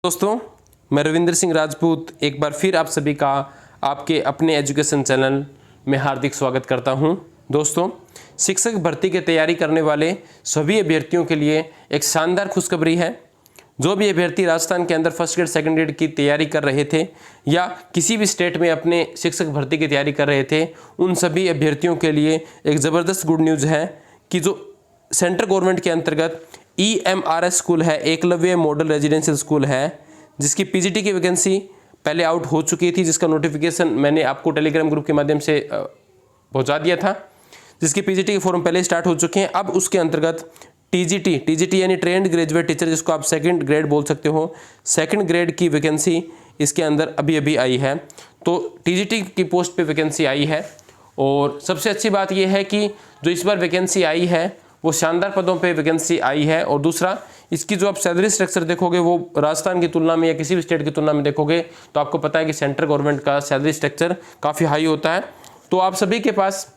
दोस्तों, मैं रविंद्र सिंह राजपूत एक बार फिर आप सभी का आपके अपने एजुकेशन चैनल में हार्दिक स्वागत करता हूं। दोस्तों, शिक्षक भर्ती की तैयारी करने वाले सभी अभ्यर्थियों के लिए एक शानदार खुशखबरी है। जो भी अभ्यर्थी राजस्थान के अंदर फर्स्ट ग्रेड सेकंड ग्रेड की तैयारी कर रहे थे या किसी भी स्टेट में अपने शिक्षक भर्ती की तैयारी कर रहे थे, उन सभी अभ्यर्थियों के लिए एक ज़बरदस्त गुड न्यूज़ है कि जो सेंट्रल गवर्नमेंट के अंतर्गत EMRS स्कूल है, एकलव्य मॉडल रेजिडेंशियल स्कूल है, जिसकी पीजीटी की वैकेंसी पहले आउट हो चुकी थी, जिसका नोटिफिकेशन मैंने आपको टेलीग्राम ग्रुप के माध्यम से पहुंचा दिया था, जिसकी पीजीटी के फॉर्म पहले स्टार्ट हो चुके हैं। अब उसके अंतर्गत टीजीटी यानी ट्रेंड ग्रेजुएट टीचर, जिसको आप सेकंड ग्रेड बोल सकते हो, सेकंड ग्रेड की वैकेंसी इसके अंदर अभी अभी आई है। तो टीजीटी की पोस्ट पे वैकेंसी आई है और सबसे अच्छी बात यह है कि जो इस बार वैकेंसी आई है वो शानदार पदों पे वैकेंसी आई है। और दूसरा, इसकी जो आप सैलरी स्ट्रक्चर देखोगे वो राजस्थान की तुलना में या किसी भी स्टेट की तुलना में देखोगे तो आपको पता है कि सेंट्रल गवर्नमेंट का सैलरी स्ट्रक्चर काफ़ी हाई होता है। तो आप सभी के पास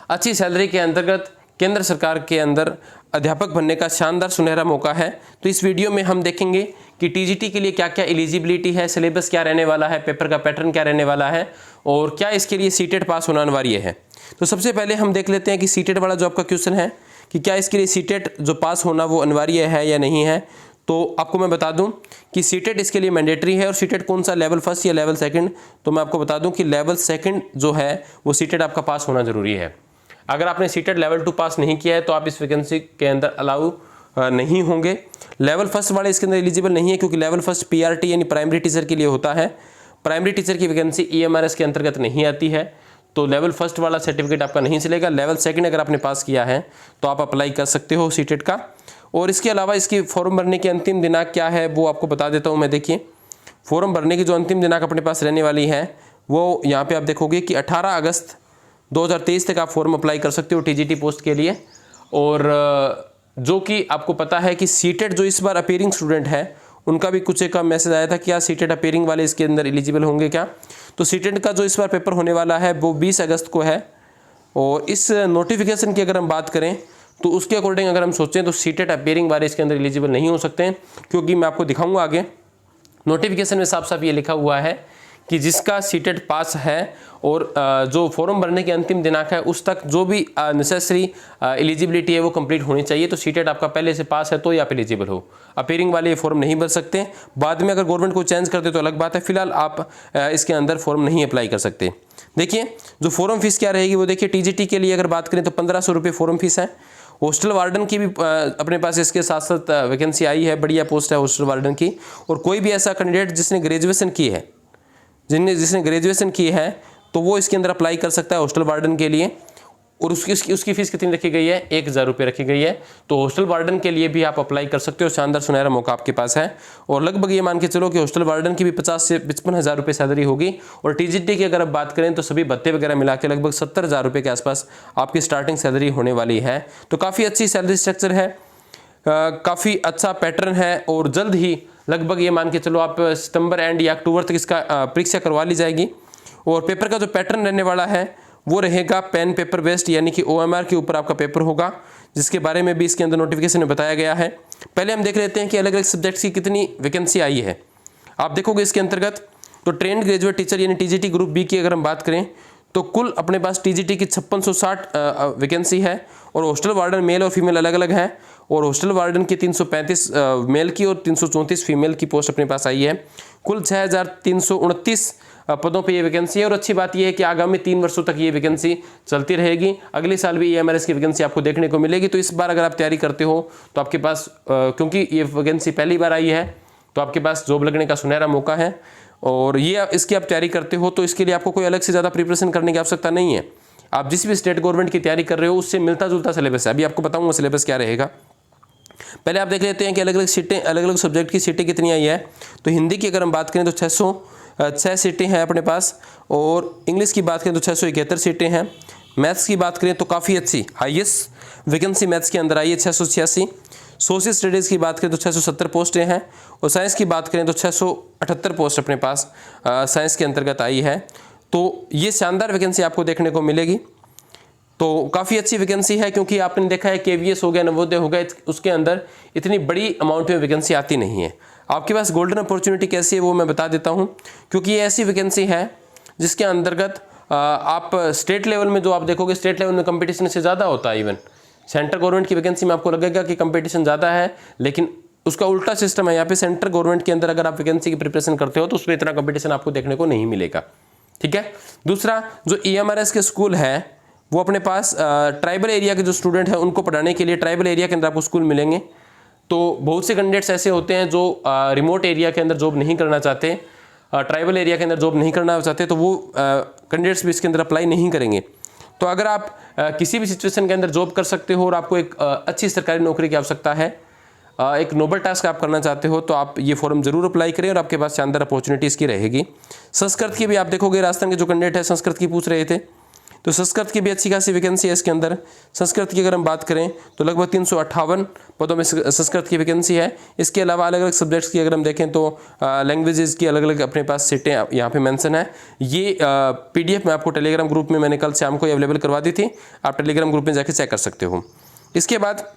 अच्छी सैलरी के अंतर्गत केंद्र सरकार के अंदर अध्यापक बनने का शानदार सुनहरा मौका है। तो इस वीडियो में हम देखेंगे कि टीजीटी के लिए क्या क्या एलिजिबिलिटी है, सिलेबस क्या रहने वाला है, पेपर का पैटर्न क्या रहने वाला है और क्या इसके लिए सीटेट पास होना अनिवार्य है। तो सबसे पहले हम देख लेते हैं कि सीटेट वाला जो आपका क्वेश्चन है कि क्या इसके लिए सीटेट जो पास होना वो अनिवार्य है या नहीं है। तो आपको मैं बता दूं कि सीटेट इसके लिए मैंडेटरी है। और सीटेट कौन सा, लेवल फर्स्ट या लेवल सेकंड? तो मैं आपको बता दूं कि लेवल सेकंड जो है वो सीटेट आपका पास होना जरूरी है। अगर आपने सीटेट लेवल 2 पास नहीं किया है तो आप इस वैकेंसी के अंदर अलाउ नहीं होंगे। लेवल फर्स्ट वाले इसके अंदर एलिजिबल नहीं है क्योंकि लेवल फर्स्ट PRT यानी प्राइमरी टीचर के लिए होता है। प्राइमरी टीचर की वैकेंसी EMRS के अंतर्गत नहीं आती है, तो लेवल फर्स्ट वाला सर्टिफिकेट आपका नहीं चलेगा। लेवल सेकंड अगर आपने पास किया है तो आप अप्लाई कर सकते हो सीटेट का। और इसके अलावा इसकी फॉर्म भरने की अंतिम दिनांक क्या है वो आपको बता देता हूँ मैं। देखिए, फॉर्म भरने की जो अंतिम दिनांक अपने पास रहने वाली है वो यहाँ पे आप देखोगे कि 18 अगस्त 2023 तक आप फॉर्म अप्लाई कर सकते हो टीजीटी पोस्ट के लिए। और जो कि आपको पता है कि सीटेट जो इस बार अपीयरिंग स्टूडेंट है उनका भी कुछ एक मैसेज आया था कि क्या सीटेट अपीयरिंग वाले इसके अंदर एलिजिबल होंगे क्या। तो सीटेट का जो इस बार पेपर होने वाला है वो 20 अगस्त को है। और इस नोटिफिकेशन की अगर हम बात करें तो उसके अकॉर्डिंग अगर हम सोचें तो सीटेट अपीयरिंग वाले इसके अंदर एलिजिबल नहीं हो सकते हैं, क्योंकि मैं आपको दिखाऊंगा आगे नोटिफिकेशन में साफ साफ ये लिखा हुआ है कि जिसका सीटेट पास है और जो फॉर्म भरने की अंतिम दिनांक है उस तक जो भी नेसेसरी एलिजिबिलिटी है वो कंप्लीट होनी चाहिए। तो सीटेट आपका पहले से पास है तो ही आप एलिजिबल हो। अपीयरिंग वाले ये फॉर्म नहीं भर सकते। बाद में अगर गवर्नमेंट को चेंज कर दे तो अलग बात है, फिलहाल आप इसके अंदर फॉर्म नहीं अप्लाई कर सकते। देखिए, जो फॉर्म फीस क्या रहेगी वो देखिए, टीजीटी के लिए अगर बात करें तो 1500 रुपये फॉर्म फीस है। हॉस्टल वार्डन की भी अपने पास इसके साथ साथ वैकेंसी आई है, बढ़िया पोस्ट है हॉस्टल वार्डन की। और कोई भी ऐसा कैंडिडेट जिसने ग्रेजुएशन की है, जिसने ग्रेजुएशन की है तो वो इसके अंदर अप्लाई कर सकता है हॉस्टल वार्डन के लिए। और उसकी फीस कितनी रखी गई है? 1000 रुपये रखी गई है। तो हॉस्टल वार्डन के लिए भी आप अप्लाई कर सकते हो। शानदार सुनहरा मौका आपके पास है। और लगभग ये मान के चलो कि हॉस्टल वार्डन की भी 50 से 55 हज़ार रुपये सैलरी होगी। और टीजीटी की अगर आप बात करें तो सभी भत्ते वगैरह मिला के लगभग 70 हज़ार रुपये के आसपास आपकी स्टार्टिंग सैलरी होने वाली है। तो काफ़ी अच्छी सैलरी स्ट्रक्चर है, काफ़ी अच्छा पैटर्न है। और जल्द ही लगभग ये मान के चलो आप सितंबर एंड या अक्टूबर तक इसका परीक्षा करवा ली जाएगी। और पेपर का जो पैटर्न रहने वाला है वो रहेगा पेन पेपर बेस्ड, यानी कि OMR के ऊपर आपका पेपर होगा, जिसके बारे में भी इसके अंदर नोटिफिकेशन में बताया गया है। पहले हम देख लेते हैं कि अलग अलग सब्जेक्ट्स की कितनी वैकेंसी आई है। आप देखोगे इसके अंतर्गत तो ट्रेंड ग्रेजुएट टीचर यानी टीजीटी ग्रुप बी की अगर हम बात करें तो कुल अपने पास टीजीटी की 5660 वैकेंसी है। और हॉस्टल वार्डन मेल और फीमेल अलग अलग है। और हॉस्टल वार्डन की 335 मेल की और 334 फीमेल की पोस्ट अपने पास आई है। कुल 6329 पदों पे ये वैकेंसी है। और अच्छी बात ये है कि आगामी 3 वर्षों तक ये वैकेंसी चलती रहेगी। अगले साल भी EMRS की वैकेंसी आपको देखने को मिलेगी। तो इस बार अगर आप तैयारी करते हो तो आपके पास क्योंकि ये वैकेंसी पहली बार आई है तो आपके पास जॉब लगने का सुनहरा मौका है। और ये इसकी आप तैयारी करते हो तो इसके लिए आपको कोई अलग से ज़्यादा प्रिपरेशन करने की आवश्यकता नहीं है। आप जिस भी स्टेट गवर्नमेंट की तैयारी कर रहे हो उससे मिलता जुलता सिलेबस है। अभी आपको बताऊंगा सिलेबस क्या रहेगा। पहले आप देख लेते हैं कि अलग अलग सीटें, अलग अलग सब्जेक्ट की सीटें कितनी आई है। तो हिंदी की अगर हम बात करें तो 606 सीटें हैं अपने पास। और इंग्लिश की बात करें तो 671 सीटें हैं। मैथ्स की बात करें तो काफ़ी अच्छी हाईएस्ट वैकेंसी मैथ्स के अंदर आई है 686। सोशल स्टडीज़ की बात करें तो 670 पोस्टें हैं। और साइंस की बात करें तो 678 पोस्ट अपने पास साइंस के अंतर्गत आई है। तो ये शानदार वैकेंसी आपको देखने को मिलेगी। तो काफ़ी अच्छी वैकेंसी है, क्योंकि आपने देखा है KVS हो गया, नवोदय हो गया, उसके अंदर इतनी बड़ी अमाउंट में वैकेंसी आती नहीं है। आपके पास गोल्डन अपॉर्चुनिटी कैसी है वो मैं बता देता हूँ, क्योंकि ये ऐसी वैकेंसी है जिसके अंतर्गत आप स्टेट लेवल में जो आप देखोगे, स्टेट लेवल में कंपटीशन से ज़्यादा होता है। इवन सेंट्रल गवर्नमेंट की वैकेंसी में आपको लगेगा कि कंपटीशन ज़्यादा है, लेकिन उसका उल्टा सिस्टम है। यहाँ पे सेंट्रल गवर्नमेंट के अंदर अगर आप वैकेंसी की प्रिपरेशन करते हो तो उसमें इतना कंपटीशन आपको देखने को नहीं मिलेगा। ठीक है। दूसरा, जो EMRS के स्कूल है वो अपने पास ट्राइबल एरिया के जो स्टूडेंट हैं उनको पढ़ाने के लिए ट्राइबल एरिया के अंदर आपको स्कूल मिलेंगे। तो बहुत से कैंडिडेट्स ऐसे होते हैं जो रिमोट एरिया के अंदर जॉब नहीं करना चाहते, ट्राइबल एरिया के अंदर जॉब नहीं करना चाहते, तो वो कैंडिडेट्स भी इसके अंदर अप्लाई नहीं करेंगे। तो अगर आप किसी भी सिचुएशन के अंदर जॉब कर सकते हो और आपको एक अच्छी सरकारी नौकरी की आवश्यकता है, एक नोबल टास्क आप करना चाहते हो, तो आप ये फॉर्म जरूर अप्लाई करें और आपके पास शानदार अपॉर्चुनिटीज़ की रहेगी। संस्कृत की भी आप देखोगे, राजस्थान के जो कैंडिडेट है संस्कृत की पूछ रहे थे, तो संस्कृत की भी अच्छी खासी वैकेंसी है इसके अंदर। संस्कृत की अगर हम बात करें तो लगभग 358 पदों में संस्कृत की वैकेंसी है। इसके अलावा अलग अलग सब्जेक्ट्स की अगर हम देखें तो लैंग्वेजेस की अलग अलग अपने पास सीटें यहाँ पे मेंशन है। ये PDF मैं आपको टेलीग्राम ग्रुप में मैंने कल शाम को अवेलेबल करवा दी थी, आप टेलीग्राम ग्रुप में जाके चेक कर सकते हो। इसके बाद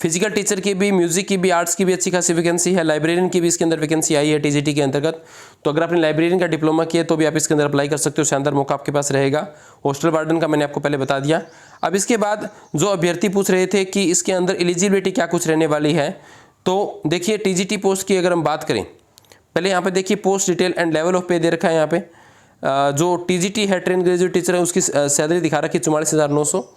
फिजिकल टीचर की भी, म्यूजिक की भी, आर्ट्स की भी अच्छी खासी वैकेंसी है। लाइब्रेरियन की भी इसके अंदर वैकेंसी आई है TGT के अंतर्गत। तो अगर आपने लाइब्रेरियन का डिप्लोमा किया तो भी आप इसके अंदर अप्लाई कर सकते हो, शानदार मौका आपके पास रहेगा। हॉस्टल वार्डन का मैंने आपको पहले बता दिया। अब इसके बाद जो अभ्यर्थी पूछ रहे थे कि इसके अंदर एलिजिबिलिटी क्या कुछ रहने वाली है, तो देखिए TGT पोस्ट की अगर हम बात करें, पहले यहाँ पे देखिए post detail and level of पे दे रखा है। यहाँ पे जो TGT है, ट्रेन ग्रेजुएट टीचर है, उसकी सैलरी दिखा रखी है 44,900,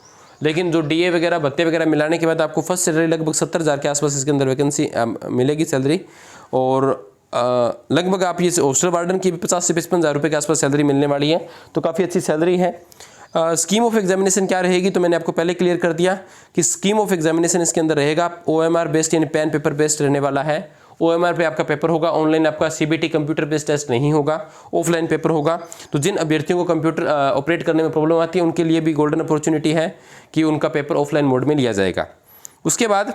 लेकिन जो DA वगैरह भत्ते वगैरह मिलाने के बाद आपको फर्स्ट सैलरी लगभग 70,000 के आसपास इसके अंदर वैकेंसी मिलेगी सैलरी। और लगभग आप ये हॉस्टल वार्डन की भी 50 से 55,000 रुपये के आसपास सैलरी मिलने वाली है, तो काफ़ी अच्छी सैलरी है। स्कीम ऑफ एग्जामिनेशन क्या रहेगी, तो मैंने आपको पहले क्लियर कर दिया कि स्कीम ऑफ एग्जामिनेशन इसके अंदर रहेगा OMR बेस्ड, यानी पेन पेपर बेस्ड रहने वाला है। OMR पे आपका पेपर होगा, ऑनलाइन आपका CBT कंप्यूटर बेस्ड टेस्ट नहीं होगा, ऑफलाइन पेपर होगा। तो जिन अभ्यर्थियों को कंप्यूटर ऑपरेट करने में प्रॉब्लम आती है उनके लिए भी गोल्डन अपॉर्चुनिटी है कि उनका पेपर ऑफलाइन मोड में लिया जाएगा। उसके बाद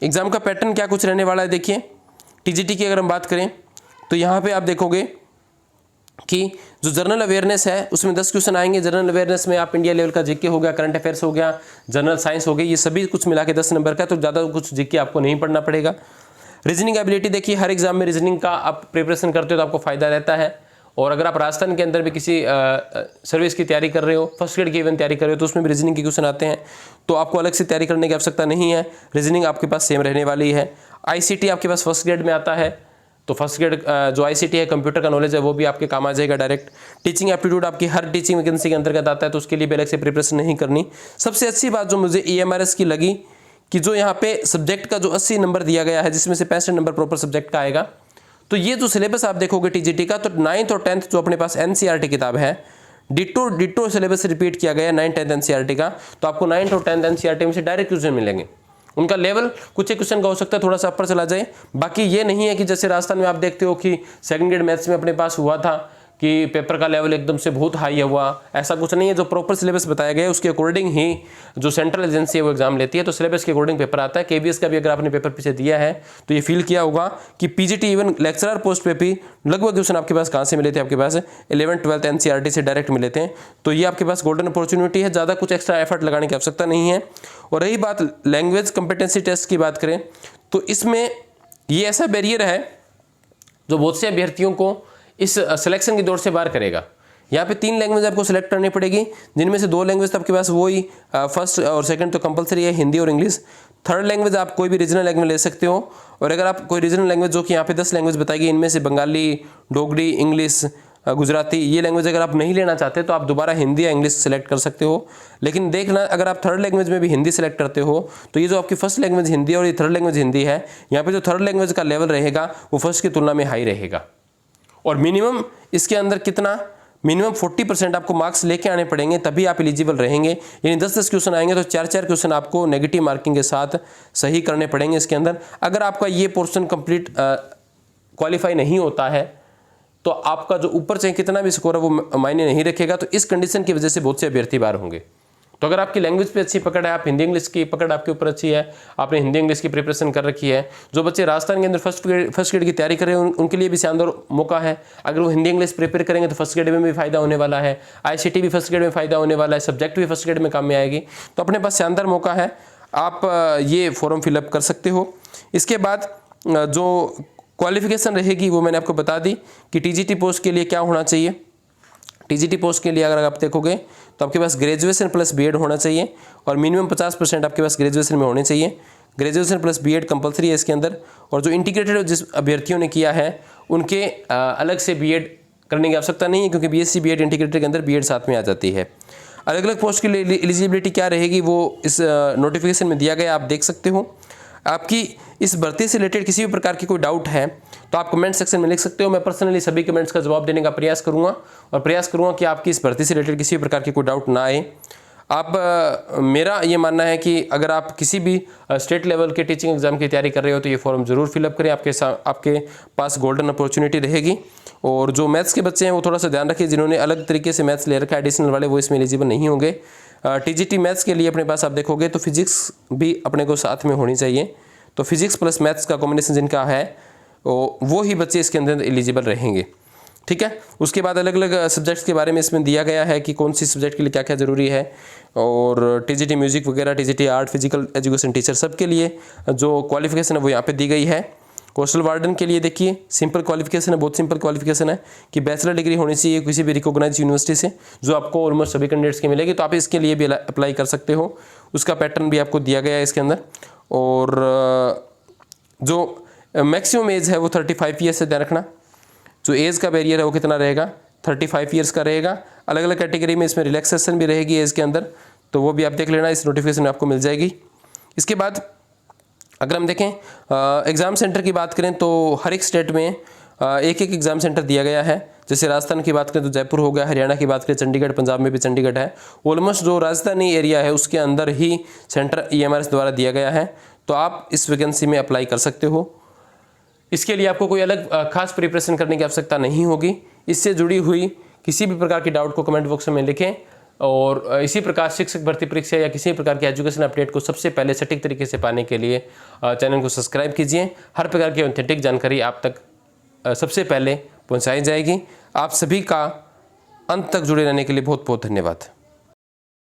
एग्जाम का पैटर्न क्या कुछ रहने वाला है, देखिए TGT की अगर हम बात करें तो यहाँ पे आप देखोगे कि जो जनरल अवेयरनेस है उसमें 10 क्वेश्चन आएंगे। जनरल अवेयरनेस में आप इंडिया लेवल का GK हो गया, करंट अफेयर्स हो गया, जनरल साइंस हो गई, ये सभी कुछ मिला के 10 नंबर का, तो ज़्यादा कुछ GK आपको नहीं पढ़ना पड़ेगा। रीजनिंग एबिलिटी देखिए, हर एग्जाम में रीजनिंग का आप प्रिपरेशन करते हो तो आपको फायदा रहता है। और अगर आप राजस्थान के अंदर भी किसी सर्विस की तैयारी कर रहे हो, फर्स्ट ग्रेड की इवन तैयारी कर रहे हो, तो उसमें भी रीजनिंग के क्वेश्चन आते हैं, तो आपको अलग से तैयारी करने की आवश्यकता नहीं है। रीजनिंग आपके पास सेम रहने वाली है। ICT आपके पास फर्स्ट ग्रेड में आता है, तो फर्स्ट ग्रेड जो ICT है, कंप्यूटर का नॉलेज है, वो भी आपके काम आ जाएगा डायरेक्ट। टीचिंग एप्टीट्यूड आपकी हर टीचिंग वैकेंसी के अंतर्गत आता है, तो उसके लिए भी अलग से प्रिपरेशन नहीं करनी। सबसे अच्छी बात जो मुझे EMRS की लगी कि जो यहाँ पे सब्जेक्ट का जो 80 नंबर दिया गया है, जिसमें से 65 नंबर प्रॉपर सब्जेक्ट का आएगा, तो ये जो सिलेबस आप देखोगे TGT का, तो 9th और 10th जो अपने पास NCERT किताब है, डिटो सिलेबस रिपीट किया गया है 9th 10th NCERT का, तो आपको 9th और 10th NCERT में से डायरेक्ट क्वेश्चन मिलेंगे। उनका लेवल कुछ एक क्वेश्चन का हो सकता है थोड़ा सा ऊपर चला जाए, बाकी ये नहीं है कि जैसे राजस्थान में आप देखते हो कि सेकंड ग्रेड मैथ्स में अपने पास हुआ था कि पेपर का लेवल एकदम से बहुत हाई हुआ, ऐसा कुछ नहीं है। जो प्रॉपर सिलेबस बताया गया है उसके अकॉर्डिंग ही जो सेंट्रल एजेंसी है वो एग्जाम लेती है, तो सिलेबस के अकॉर्डिंग पेपर आता है। KBS का भी अगर आपने पेपर पीछे दिया है तो ये फील किया होगा कि PGT इवन लेक्चरर पोस्ट पे भी लगभग क्वेश्चन आपके पास कहाँ से मिले थे, आपके पास 11th 12th NCERT से डायरेक्ट मिले थे। तो ये आपके पास गोल्डन अपॉर्चुनिटी है, ज़्यादा कुछ एक्स्ट्रा एफर्ट लगाने की आवश्यकता नहीं है। और रही बात लैंग्वेज कम्पिटेंसी टेस्ट की बात करें, तो इसमें ये ऐसा बैरियर है जो बहुत से अभ्यर्थियों को इस सिलेक्शन की दौड़ से बाहर करेगा। यहाँ पे 3 लैंग्वेज आपको सिलेक्ट करनी पड़ेगी, जिनमें से 2 लैंग्वेज तो आपके पास वही फर्स्ट और सेकंड तो कंपलसरी है, हिंदी और इंग्लिश। थर्ड लैंग्वेज आप कोई भी रीजनल लैंग्वेज ले सकते हो। और अगर आप कोई रीजनल लैंग्वेज, जो कि यहाँ पे 10 लैंग्वेज बताएगी, इनमें से बंगाली, डोगरी, इंग्लिश, गुजराती, ये लैंग्वेज अगर आप नहीं लेना चाहते तो आप दोबारा हिंदी या इंग्लिश सेलेक्ट कर सकते हो। लेकिन देखना, अगर आप थर्ड लैंग्वेज में भी हिंदी सेलेक्ट करते हो तो ये जो आपकी फर्स्ट लैंग्वेज हिंदी और ये थर्ड लैंग्वेज हिंदी है, यहाँ पे जो थर्ड लैंग्वेज का लेवल रहेगा वो फर्स्ट की तुलना में हाई रहेगा। और मिनिमम इसके अंदर कितना, मिनिमम 40% आपको मार्क्स लेके आने पड़ेंगे, तभी आप एलिजिबल रहेंगे। यानी 10-10 क्वेश्चन आएंगे तो 4-4 क्वेश्चन आपको नेगेटिव मार्किंग के साथ सही करने पड़ेंगे इसके अंदर। अगर आपका ये पोर्शन कंप्लीट क्वालिफाई नहीं होता है तो आपका जो ऊपर चाहे कितना भी स्कोर है वो मायने नहीं रखेगा। तो इस कंडीशन की वजह से बहुत से अभ्यर्थी बाहर होंगे। तो अगर आपकी लैंग्वेज पे अच्छी पकड़ है, आप हिंदी इंग्लिश की पकड़ आपके ऊपर अच्छी है, आपने हिंदी इंग्लिश की प्रिपरेशन कर रखी है, जो बच्चे राजस्थान के अंदर फर्स्ट ग्रेड की तैयारी कर रहे हैं उनके लिए भी शानदार मौका है। अगर वो हिंदी इंग्लिश प्रिपेयर करेंगे तो फर्स्ट ग्रेड में भी फायदा होने वाला है, ICT भी फर्स्ट ग्रेड में फायदा होने वाला है, सब्जेक्ट भी फर्स्ट ग्रेड में काम में आएगी। तो अपने पास शानदार मौका है, आप ये फॉर्म फिलअप कर सकते हो। इसके बाद जो क्वालिफिकेशन रहेगी वो मैंने आपको बता दी कि टीजीटी पोस्ट के लिए क्या होना चाहिए। टीजीटी पोस्ट के लिए अगर आप देखोगे तो आपके पास ग्रेजुएशन प्लस बीएड होना चाहिए और मिनिमम 50% आपके पास ग्रेजुएशन में होने चाहिए। ग्रेजुएशन प्लस बीएड कंपलसरी है इसके अंदर। और जो इंटीग्रेटेड जिस अभ्यर्थियों ने किया है उनके अलग से बीएड करने की आवश्यकता नहीं है, क्योंकि बीएससी बीएड इंटीग्रेटेड के अंदर बीएड साथ में आ जाती है। अलग अलग पोस्ट के लिए एलिजिबिलिटी क्या रहेगी वो इस नोटिफिकेशन में दिया गया, आप देख सकते हो। आपकी इस भर्ती से रिलेटेड किसी भी प्रकार की कोई डाउट है तो आप कमेंट सेक्शन में लिख सकते हो। मैं पर्सनली सभी कमेंट्स का जवाब देने का प्रयास करूंगा और प्रयास करूंगा कि आपकी इस भर्ती से रिलेटेड किसी भी प्रकार की कोई डाउट ना आए। आप मेरा ये मानना है कि अगर आप किसी भी स्टेट लेवल के टीचिंग एग्जाम की तैयारी कर रहे हो तो ये फॉर्म जरूर फिलअप करें, आपके पास गोल्डन अपॉर्चुनिटी रहेगी। और जो मैथ्स के बच्चे हैं वो थोड़ा सा ध्यान रखिए, जिन्होंने अलग तरीके से मैथ्स ले रखा है एडिशनल वाले, वो इसमें एलिजिबल नहीं होंगे। टीजीटी मैथ्स के लिए अपने पास आप देखोगे तो फिजिक्स भी अपने को साथ में होनी चाहिए, तो फिजिक्स प्लस मैथ्स का कॉम्बिनेशन जिनका है वो ही बच्चे इसके अंदर एलिजिबल रहेंगे। ठीक है, उसके बाद अलग अलग सब्जेक्ट्स के बारे में इसमें दिया गया है कि कौन सी सब्जेक्ट के लिए क्या क्या ज़रूरी है। और टीजीटी म्यूजिक वगैरह, TGT art, physical education teacher, सब के लिए जो क्वालिफिकेशन है वो यहाँ पे दी गई है। कोस्टल वार्डन के लिए देखिए सिंपल क्वालिफिकेशन है, बहुत सिंपल क्वालिफिकेशन है कि बैचलर डिग्री होनी चाहिए किसी भी रिकॉग्नाइज यूनिवर्सिटी से, जो आपको ऑलमोस्ट सभी कैंडिडेट्स की मिलेगी, तो आप इसके लिए भी अप्लाई कर सकते हो। उसका पैटर्न भी आपको दिया गया है इसके अंदर। और जो मैक्सिमम एज है वो 35 ईयर्स से ध्यान रखना। जो एज का बैरियर है वो कितना रहेगा, 35 ईयर्स का रहेगा। अलग अलग कैटेगरी में इसमें रिलैक्सेशन भी रहेगी एज के अंदर, तो वो भी आप देख लेना, इस नोटिफिकेशन में आपको मिल जाएगी। इसके बाद अगर हम देखें एग्ज़ाम सेंटर की बात करें तो हर एक स्टेट में एक एक एग्ज़ाम सेंटर दिया गया है। जैसे राजस्थान की बात करें तो जयपुर हो गया, हरियाणा की बात करें चंडीगढ़, पंजाब में भी चंडीगढ़ है। ऑलमोस्ट जो राजधानी एरिया है उसके अंदर ही सेंटर EMRS द्वारा दिया गया है, तो आप इस वैकेंसी में अप्लाई कर सकते हो। इसके लिए आपको कोई अलग खास प्रिपरेशन करने की आवश्यकता नहीं होगी। इससे जुड़ी हुई किसी भी प्रकार की डाउट को कमेंट बॉक्स में लिखें। और इसी प्रकार शिक्षक भर्ती परीक्षा या किसी प्रकार की एजुकेशन अपडेट को सबसे पहले सटीक तरीके से पाने के लिए चैनल को सब्सक्राइब कीजिए। हर प्रकार की ऑथेंटिक जानकारी आप तक सबसे पहले पहुंचाई जाएगी। आप सभी का अंत तक जुड़े रहने के लिए बहुत बहुत धन्यवाद।